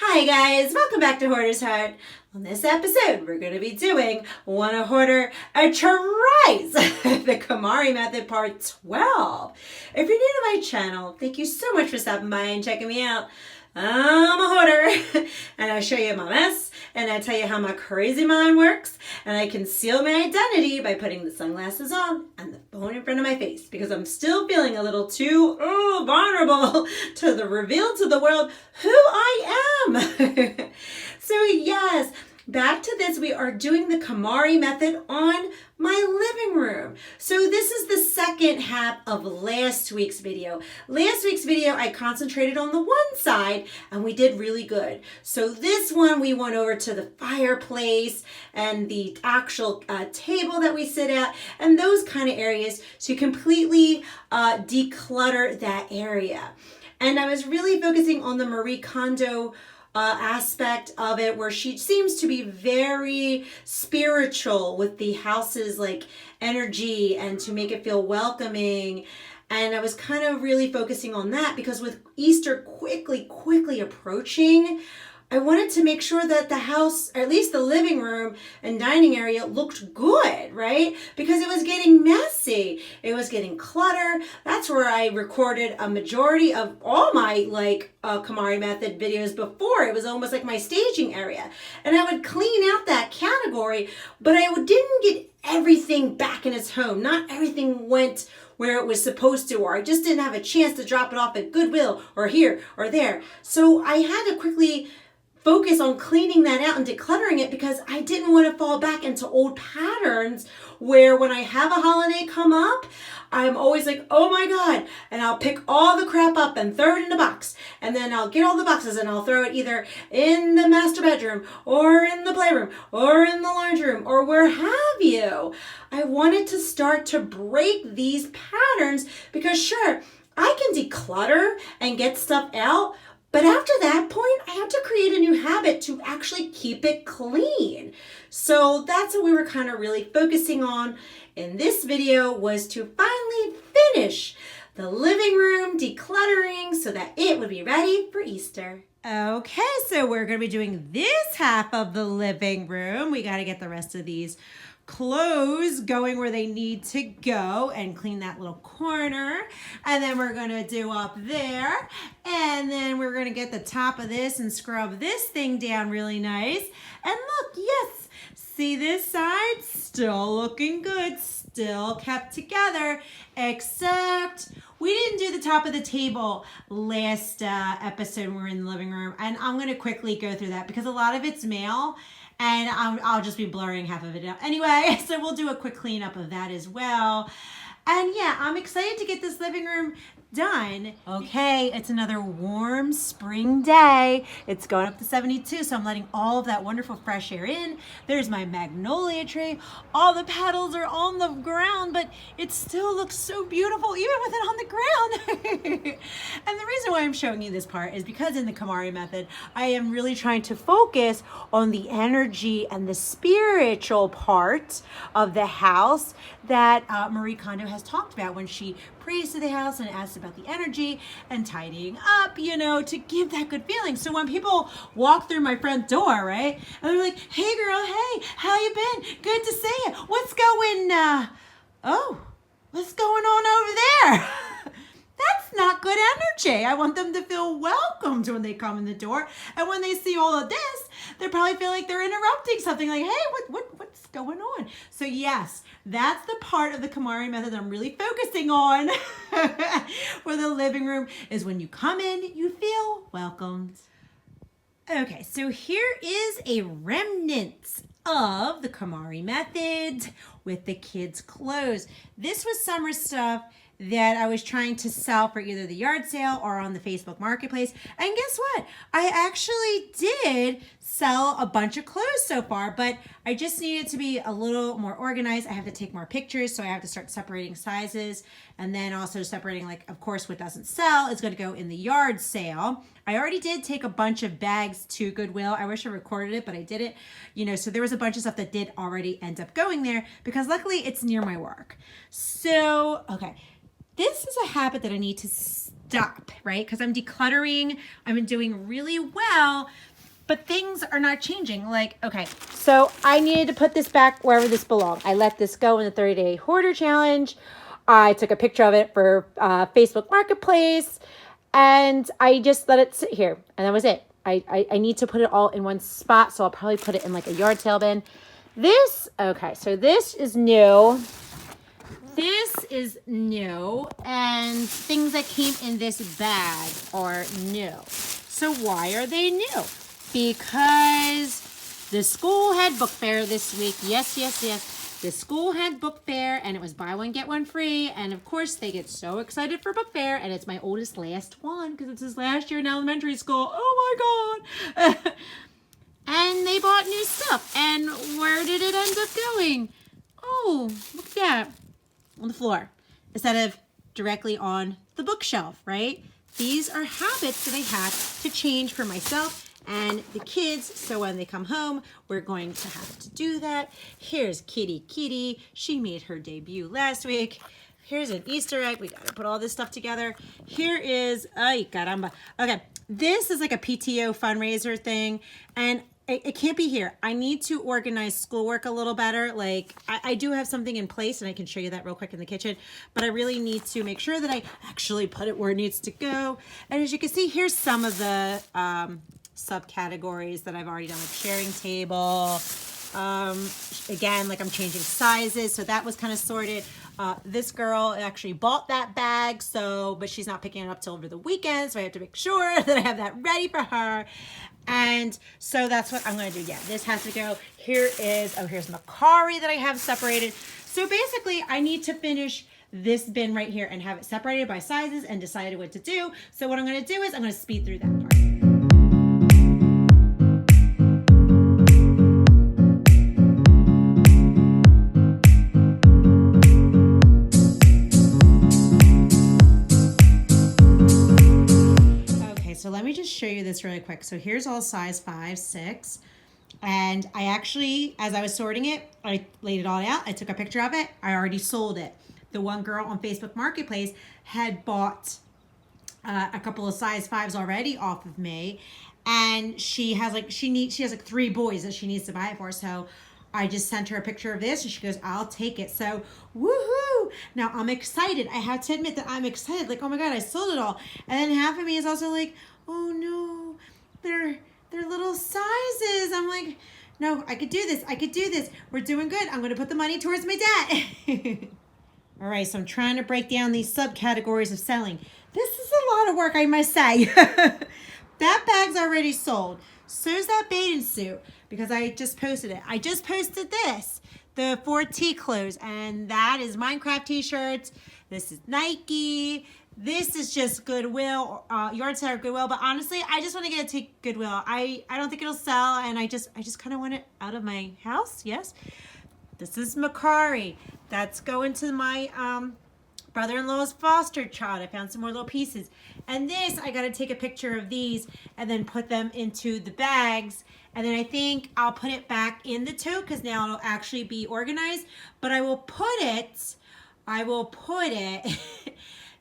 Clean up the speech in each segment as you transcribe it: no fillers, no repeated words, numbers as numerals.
Hi guys, welcome back to Hoarder's Heart. On this episode, we're going to be doing Wanna Hoarder Tries the KonMari Method Part 12. If you're new to my channel, thank you so much for stopping by and checking me out. I'm a hoarder, and I show you my mess, and I tell you how my crazy mind works, and I conceal my identity by putting the sunglasses on and the phone in front of my face because I'm still feeling a little too vulnerable to the reveal to the world who I am. So yes, back to this, we are doing the KonMari Method on my living room. So this is the second half of last week's video. Last week's video, I concentrated on the one side and we did really good. So this one, we went over to the fireplace and the actual table that we sit at and those kind of areas to completely declutter that area. And I was really focusing on the Marie Kondo aspect of it, where she seems to be very spiritual with the house's like energy and to make it feel welcoming. And I was kind of really focusing on that because with Easter quickly approaching, I wanted to make sure that the house, or at least the living room and dining area, looked good, right? Because it was getting messy. It was getting cluttered. That's where I recorded a majority of all my KonMari Method videos before. It was almost like my staging area. And I would clean out that category, but I didn't get everything back in its home. Not everything went where it was supposed to, or I just didn't have a chance to drop it off at Goodwill or here or there. So I had to quickly focus on cleaning that out and decluttering it because I didn't want to fall back into old patterns where when I have a holiday come up, I'm always like, oh my God, and I'll pick all the crap up and throw it in a box. And then I'll get all the boxes and I'll throw it either in the master bedroom or in the playroom or in the laundry room or where have you. I wanted to start to break these patterns because sure, I can declutter and get stuff out, but after that point, I have to create a new habit to actually keep it clean. So that's what we were kind of really focusing on in this video, was to finally finish the living room decluttering so that it would be ready for Easter. Okay, so we're going to be doing this half of the living room. We got to get the rest of these clothes going where they need to go and clean that little corner, and then we're going to do up there, and then we're going to get the top of this and scrub this thing down really nice. And look, yes, see this side? Still looking good, still kept together, except we didn't do the top of the table last episode when we were in the living room, and I'm going to quickly go through that because a lot of it's mail. And I'll just be blurring half of it out. Anyway, so we'll do a quick cleanup of that as well. And yeah, I'm excited to get this living room done. Okay, it's another warm spring day. It's going up to 72, so I'm letting all of that wonderful fresh air in. There's my magnolia tree. All the petals are on the ground, but it still looks so beautiful even with it on the ground. And the reason why I'm showing you this part is because in the KonMari Method, I am really trying to focus on the energy and the spiritual part of the house that Marie Kondo has talked about when she prays to the house and asks about the energy and tidying up, you know, to give that good feeling. So when people walk through my front door, right, and they're like, hey girl, hey, how you been? Good to see you. What's going on over there? That's not good energy. I want them to feel welcomed when they come in the door. And when they see all of this, they probably feel like they're interrupting something, like, hey, what's going on? So yes, that's the part of the KonMari Method I'm really focusing on for the living room, is when you come in, you feel welcomed. Okay, so here is a remnant of the KonMari Method with the kids' clothes. This was summer stuff that I was trying to sell for either the yard sale or on the Facebook Marketplace. And guess what? I actually did sell a bunch of clothes so far, but I just needed to be a little more organized. I have to take more pictures, so I have to start separating sizes, and then also separating, like, of course, what doesn't sell is going to go in the yard sale. I already did take a bunch of bags to Goodwill. I wish I recorded it, but I didn't. You know, so there was a bunch of stuff that did already end up going there because luckily it's near my work. So, okay. This is a habit that I need to stop, right? Because I'm decluttering. I've been doing really well, but things are not changing. Like, okay, so I needed to put this back wherever this belonged. I let this go in the 30-day hoarder challenge. I took a picture of it for Facebook Marketplace, and I just let it sit here, and that was it. I need to put it all in one spot, so I'll probably put it in like a yard sale bin. This, okay, so this is new. This is new, and things that came in this bag are new. So why are they new? Because the school had book fair this week. Yes, yes, yes. The school had book fair, and it was buy one, get one free. And of course, they get so excited for book fair, and it's my oldest last one because it's his last year in elementary school. Oh my God. And they bought new stuff. And where did it end up going? Oh, look at that. On the floor instead of directly on the bookshelf, right? These are habits that I had to change for myself and the kids. So when they come home, we're going to have to do that. Here's Kitty. She made her debut last week. Here's an Easter egg. We got to put all this stuff together. Here is, ay caramba. Okay, this is like a PTO fundraiser thing, and it can't be here. I need to organize schoolwork a little better. Like, I do have something in place, and I can show you that real quick in the kitchen, but I really need to make sure that I actually put it where it needs to go. And as you can see, here's some of the subcategories that I've already done, like sharing table. Again, like I'm changing sizes, so that was kind of sorted. This girl actually bought that bag, but she's not picking it up till over the weekend, so I have to make sure that I have that ready for her. And so that's what I'm going to do. Yeah, this has to go. Here's Makari that I have separated. So basically, I need to finish this bin right here and have it separated by sizes and decided what to do. So what I'm going to do is I'm going to speed through that part. So let me just show you this really quick. So here's all size 5, 6. And I actually, as I was sorting it, I laid it all out. I took a picture of it. I already sold it. The one girl on Facebook Marketplace had bought a couple of size 5s already off of me. And she has like 3 boys that she needs to buy it for. So I just sent her a picture of this and she goes, I'll take it. So woohoo. Now I'm excited. I have to admit that I'm excited. Like, oh my God, I sold it all. And then half of me is also like, oh no, they're little sizes. I'm like, no, I could do this. We're doing good. I'm going to put the money towards my debt. All right, so I'm trying to break down these subcategories of selling. This is a lot of work, I must say. That bag's already sold. So's that bathing suit, because I just posted it. I just posted this, the 4T clothes, and that is Minecraft t-shirts. This is Nike. This is just Goodwill, yard sale or Goodwill, but honestly, I just want to get it to Goodwill. I don't think it'll sell, and I just kind of want it out of my house, yes. This is Makari. That's going to my brother-in-law's foster child. I found some more little pieces. And this, I got to take a picture of these and then put them into the bags. And then I think I'll put it back in the tote because now it'll actually be organized. But I will put it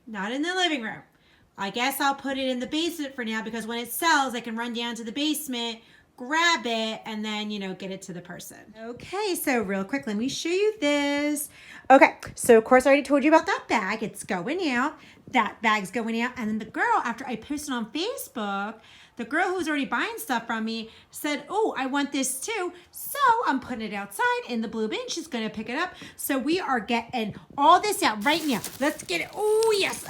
not in the living room. I guess I'll put it in the basement for now because when it sells, I can run down to the basement, grab it, and then, get it to the person. Okay, so real quick, let me show you this. Okay, so of course I already told you about that bag. It's going out. That bag's going out. And then the girl, after I posted on Facebook, the girl who was already buying stuff from me said, oh, I want this too. So I'm putting it outside in the blue bin. She's going to pick it up. So we are getting all this out right now. Let's get it. Oh, yes.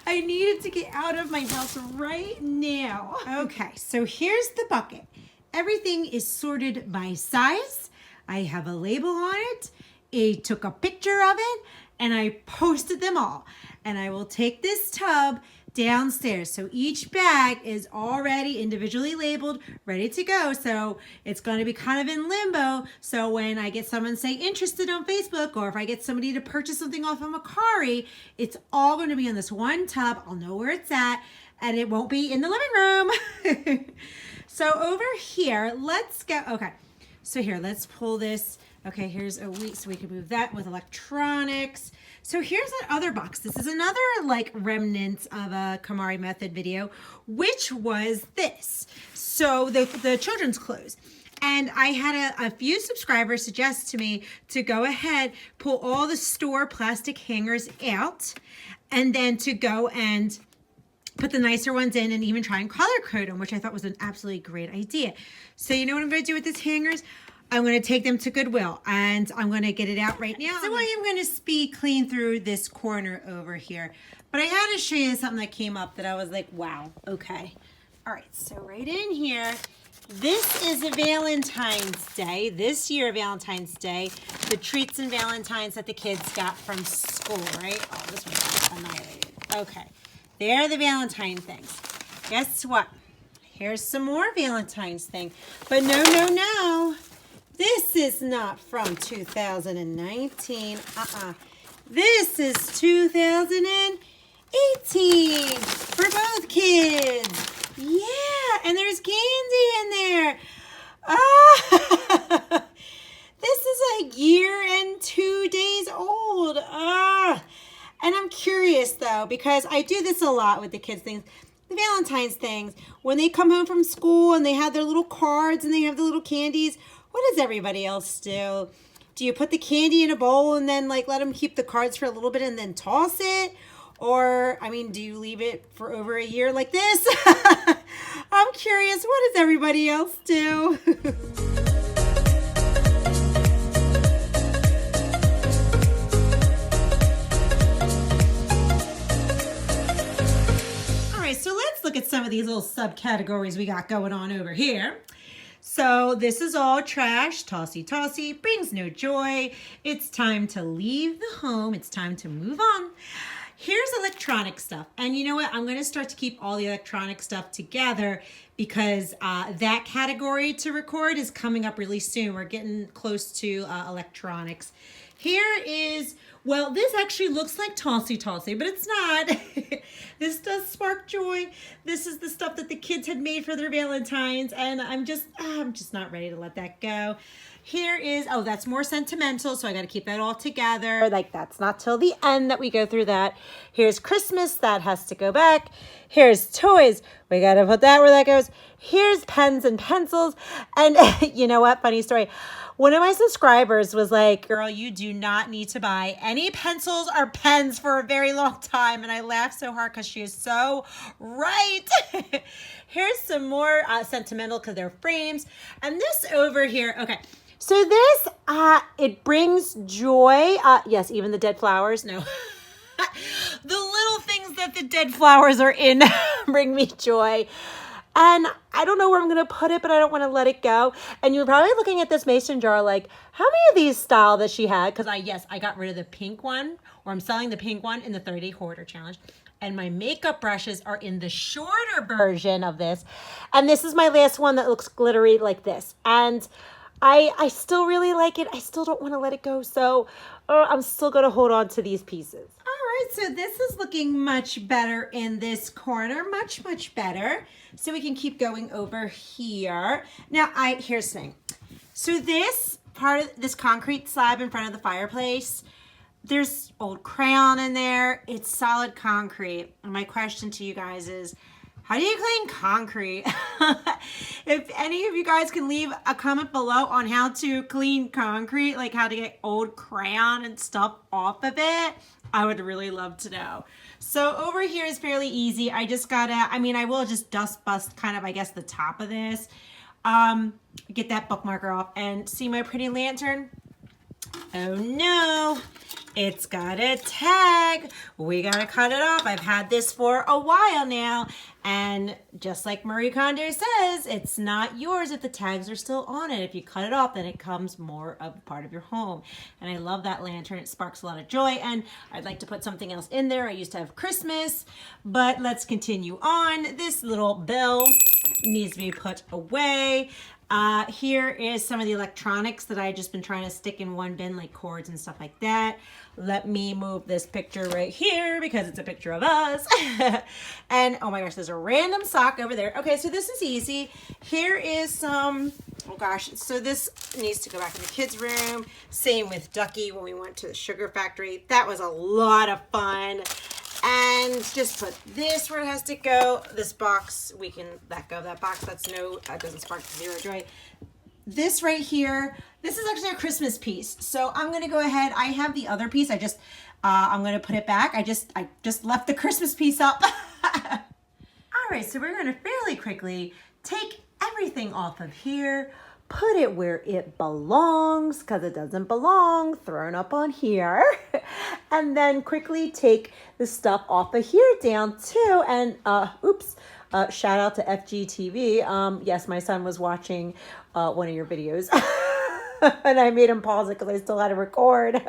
I needed to get out of my house right now. Okay, so here's the bucket. Everything is sorted by size. I have a label on it. I took a picture of it and I posted them all. And I will take this tub downstairs. So each bag is already individually labeled, ready to go. So it's going to be kind of in limbo. So when I get someone say interested on Facebook, or if I get somebody to purchase something off of Makari, it's all going to be in this one tub. I'll know where it's at and it won't be in the living room. So over here, let's go. Okay. So here, let's pull this. Okay, here's a week, so we can move that with electronics. So here's that other box. This is another remnant of a KonMari Method video, which was this. So the children's clothes. And I had a few subscribers suggest to me to go ahead, pull all the store plastic hangers out, and then to go and put the nicer ones in and even try and color code them, which I thought was an absolutely great idea. So you know what I'm going to do with these hangers? I'm going to take them to Goodwill and I'm going to get it out right now. So I am going to speed clean through this corner over here. But I had to show you something that came up that I was like, wow, okay. All right, so right in here, this is a Valentine's Day, this year Valentine's Day, the treats and Valentines that the kids got from school, right? Oh, this one got annihilated. Okay, they're the Valentine things. Guess what? Here's some more Valentine's thing. But no. This is not from 2019. This is 2018 for both kids. Yeah, and there's candy in there. This is a year and 2 days old. And I'm curious though, because I do this a lot with the kids things, the Valentine's things. When they come home from school and they have their little cards and they have the little candies, what does everybody else do? Do you put the candy in a bowl and then like let them keep the cards for a little bit and then toss it? Or, I mean, do you leave it for over a year like this? I'm curious, what does everybody else do? All right, so let's look at some of these little subcategories we got going on over here. So this is all trash, tossy, brings no joy. It's time to leave the home. It's time to move on. Here's electronic stuff. And you know what? I'm going to start to keep all the electronic stuff together because that category to record is coming up really soon. We're getting close to electronics. Here is, well, this actually looks like tossy, but it's not. This does spark joy. This is the stuff that the kids had made for their Valentines, and I'm just not ready to let that go. Here is, oh, that's more sentimental, so I got to keep that all together. Like, that's not till the end that we go through that. Here's Christmas, that has to go back. Here's toys, we got to put that where that goes. Here's pens and pencils, and you know what, funny story. One of my subscribers was like, girl, you do not need to buy any pencils or pens for a very long time. And I laughed so hard because she is so right. Here's some more sentimental because they're frames. And this over here, okay. So this, it brings joy. Yes, even the dead flowers. No. The little things that the dead flowers are in bring me joy. And I don't know where I'm going to put it, but I don't want to let it go. And you're probably looking at this mason jar like, how many of these style that she had? Because I got rid of the pink one, or I'm selling the pink one in the 30-day hoarder challenge. And my makeup brushes are in the shorter version of this. And this is my last one that looks glittery like this. And I still really like it. I still don't want to let it go. So I'm still going to hold on to these pieces. All right, so this is looking much better in this corner. Much, much better. So we can keep going over here. Now, here's the thing. So this part of this concrete slab in front of the fireplace, there's old crayon in there. It's solid concrete. And my question to you guys is, how do you clean concrete? If any of you guys can leave a comment below on how to clean concrete, like how to get old crayon and stuff off of it, I would really love to know. So over here is fairly easy. I just gotta, I will just dust bust kind of, I guess, the top of this. Get that bookmarker off and see my pretty lantern? Oh no, it's got a tag. We gotta cut it off. I've had this for a while now. And just like Marie Kondo says, it's not yours if the tags are still on it. If you cut it off, then it becomes more of a part of your home. And I love that lantern. It sparks a lot of joy. And I'd like to put something else in there. I used to have Christmas, but let's continue on. This little bell needs to be put away. Here is some of the electronics that I've just been trying to stick in one bin, like cords and stuff like that. Let me move this picture right here because it's a picture of us. And oh my gosh, there's a random sock over there. Okay, so this is easy. Here is some, oh gosh, so this needs to go back in the kids' room. Same with Ducky when we went to the sugar factory. That was a lot of fun. And just put this where it has to go. This box, we can let go of that box. That doesn't spark zero joy. This right here, this is actually a Christmas piece. So I'm gonna go ahead. I have the other piece. I'm gonna put it back. I just left the Christmas piece up. All right, so we're gonna fairly quickly take everything off of here, put it where it belongs, because it doesn't belong, thrown up on here. And then quickly take the stuff off of here down too. And shout out to FGTV. Yes, my son was watching one of your videos. And I made him pause it because I still had to record.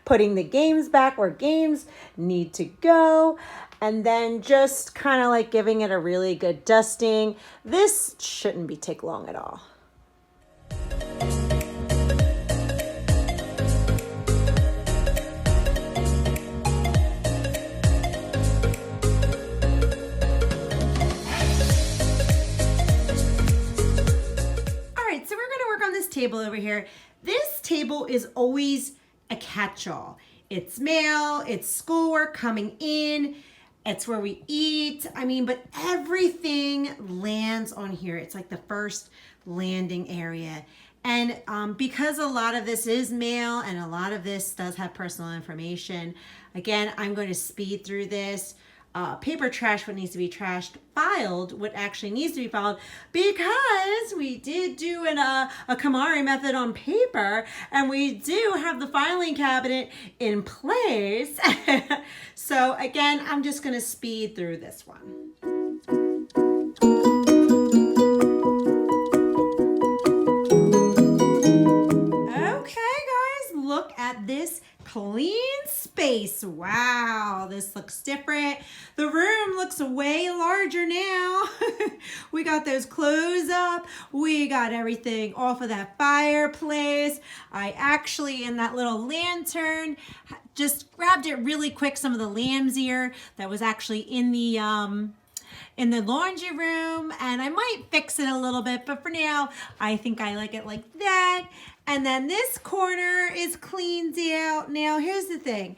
Putting the games back where games need to go. And then just kind of like giving it a really good dusting. This shouldn't take long at all. Table over here. This table is always a catch-all. It's mail, it's schoolwork coming in, it's where we eat. But everything lands on here. It's like the first landing area. And because a lot of this is mail and a lot of this does have personal information, again, I'm going to speed through this. Paper trash, what needs to be trashed, filed, what actually needs to be filed, because we did do a KonMari method on paper, and we do have the filing cabinet in place. So again, I'm just going to speed through this one. Okay, guys, look at this clean space. Wow, this looks different. The room looks way larger now. We got those clothes up. We got everything off of that fireplace. I actually, in that little lantern, just grabbed it really quick, some of the lamb's ear that was actually in the laundry room, and I might fix it a little bit, but for now, I think I like it like that. And then this corner is cleaned out. Now, here's the thing.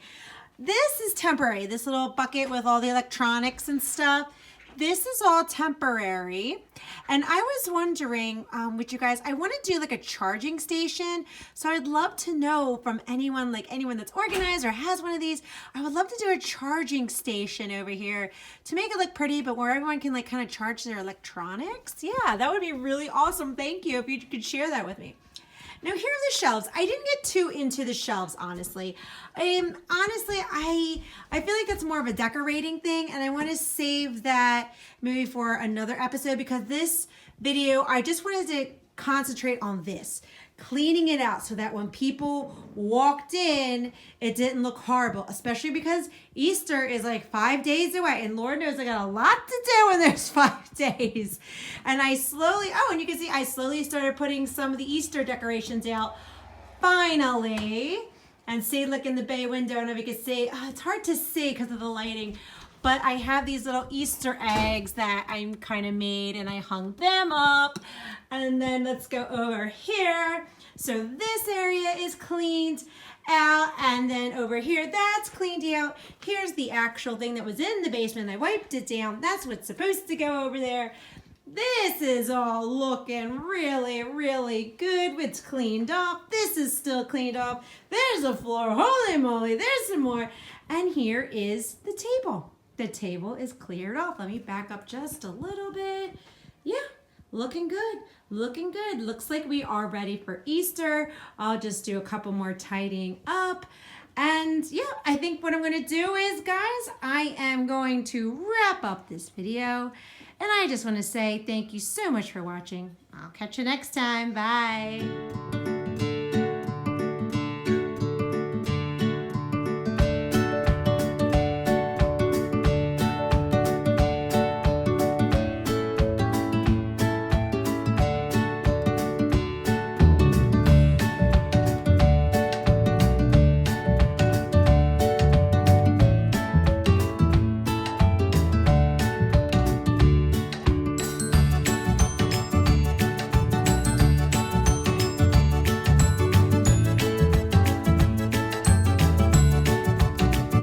This is temporary. This little bucket with all the electronics and stuff. This is all temporary. And I was wondering with you guys, I want to do like a charging station. So I'd love to know from anyone that's organized or has one of these, I would love to do a charging station over here to make it look pretty, but where everyone can like kind of charge their electronics. Yeah, that would be really awesome. Thank you if you could share that with me. Now here are the shelves. I didn't get too into the shelves, honestly. Honestly, I feel like that's more of a decorating thing, and I want to save that maybe for another episode, because this video, I just wanted to concentrate on this. Cleaning it out so that when people walked in, it didn't look horrible, especially because Easter is like 5 days away, and Lord knows I got a lot to do when there's 5 days. And and you can see I slowly started putting some of the Easter decorations out finally. And see, look in the bay window, and if you can see, it's hard to see because of the lighting, but I have these little Easter eggs that I'm kind of made, and I hung them up. And then let's go over here. So this area is cleaned out, and then over here, that's cleaned out. Here's the actual thing that was in the basement. I wiped it down. That's what's supposed to go over there. This is all looking really, really good. It's cleaned off. This is still cleaned off. There's a floor. Holy moly, there's some more. And here is the table. The table is cleared off. Let me back up just a little bit. Yeah, looking good. Looking good. Looks like we are ready for Easter. I'll just do a couple more tidying up. And yeah, I think what I'm going to do is, guys, I am going to wrap up this video. And I just want to say thank you so much for watching. I'll catch you next time. Bye.